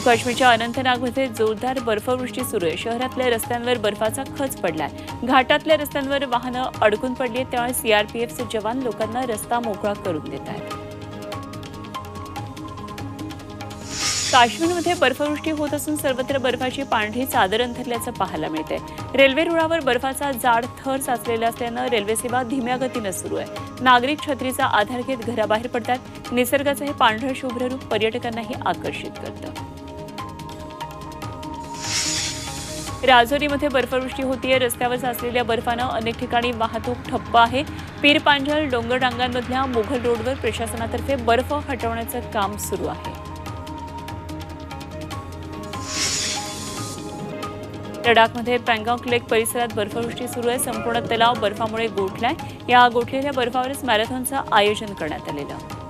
काश्मीरच्या अनंतनागमध्ये जोरदार बर्फवृष्टी सुरू आहे। शहरातल्या रस्त्यांवर बर्फाचा खच पडलाय। घाटातल्या रस्त्यांवर वाहनं अडकून पडली आहेत, त्यामुळे सीआरपीएफचे जवान लोकांना रस्ता मोकळा करून देत आहेत। काश्मीरमध्ये बर्फवृष्टी होत असून सर्वत्र बर्फाची पांढरी चादर अंथरल्याचं पाहायला मिळतंय। रेल्वे रुळावर बर्फाचा जाड थर साचलेला असल्यानं रेल्वे सेवा धीम्या गतीनं सुरू आहे। नागरिक छत्रीचा आधार घेत घराबाहेर पडतात। निसर्गाचं हे पांढरं शुभ्र रूप पर्यटकांनाही आकर्षित करतं। राजौरीमध्ये बर्फवृष्टी होतीये। रस्त्यावर साचलेल्या बर्फानं अनेक ठिकाणी वाहतूक ठप्प आहे। पीरपांजल डोंगररांगांमधल्या मुघल रोडवर प्रशासनातर्फे बर्फ हटवण्याचं काम सुरू आहे। लडाखमध्ये पँगॉन्ग लेक परिसरात बर्फवृष्टी सुरू आहे। संपूर्ण तलाव बर्फामुळे गोठलाय। या गोठलेल्या बर्फावरच मॅरेथॉनचं आयोजन करण्यात आलेलं।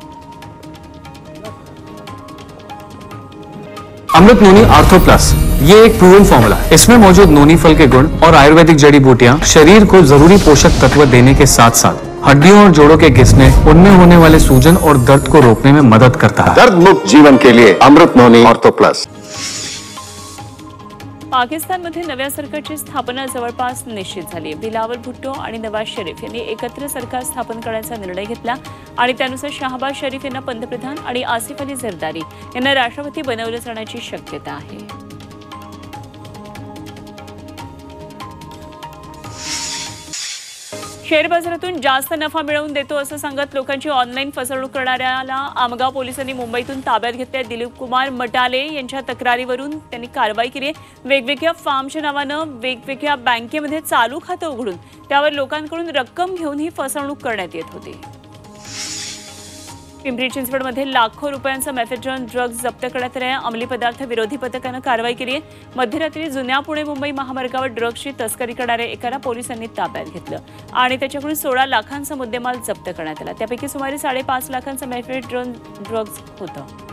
अमृत नोनी आर्थो प्लस ये एक प्रूवन फॉर्मूला है। इसमें मौजूद नोनी फल के गुण और आयुर्वेदिक जड़ी बूटियां शरीर को जरूरी पोषक तत्व देने के साथ साथ हड्डियों और जोड़ों के घिसने, उनमें होने वाले सूजन और दर्द को रोकने में मदद करता है। दर्द मुक्त जीवन के लिए अमृत नोनी आर्थो प्लस। पाकिस्तानमध्ये नव्या सरकारची स्थापना जवळपास निश्चित झाली। बिलावल भुट्टो आणि नवाज शरीफ यांनी एकत्र सरकार स्थापन करण्याचा निर्णय घेतला आणि त्यानुसार शाहबाज शरीफ यांना पंतप्रधान आणि आसिफ अली झरदारी यांना राष्ट्रपती बनवलं जाण्याची शक्यता आहे। शेअर बाजारातून जास्त नफा मिळवून देतो असं सांगत लोकांची ऑनलाईन फसवणूक करणाऱ्याला आमगाव पोलिसांनी मुंबईतून ताब्यात घेतले। दिलीप कुमार मटाले यांच्या तक्रारीवरून त्यांनी कारवाई केली आहे। वेगवेगळ्या फार्मच्या नावानं वेगवेगळ्या बँकेमध्ये चालू खातं उघडून त्यावर लोकांकडून रक्कम घेऊन ही फसवणूक करण्यात येत होती। पिंपरी चिंचवडमध्ये लाखो रुपयांचा मेफेड्रॉन ड्रग्ज जप्त करण्यात आला। अंमली पदार्थ विरोधी पथकानं कारवाई केली आहे। मध्यरात्री जुन्या पुणे मुंबई महामार्गावर ड्रग्जची तस्करी करणाऱ्या एकाला पोलिसांनी ताब्यात घेतलं आणि त्याच्याकडून 16 लाखांचा मुद्देमाल जप्त करण्यात आला। त्यापैकी सुमारे 5.5 लाखांचा मेफेड्रॉन ड्रग्ज होतं।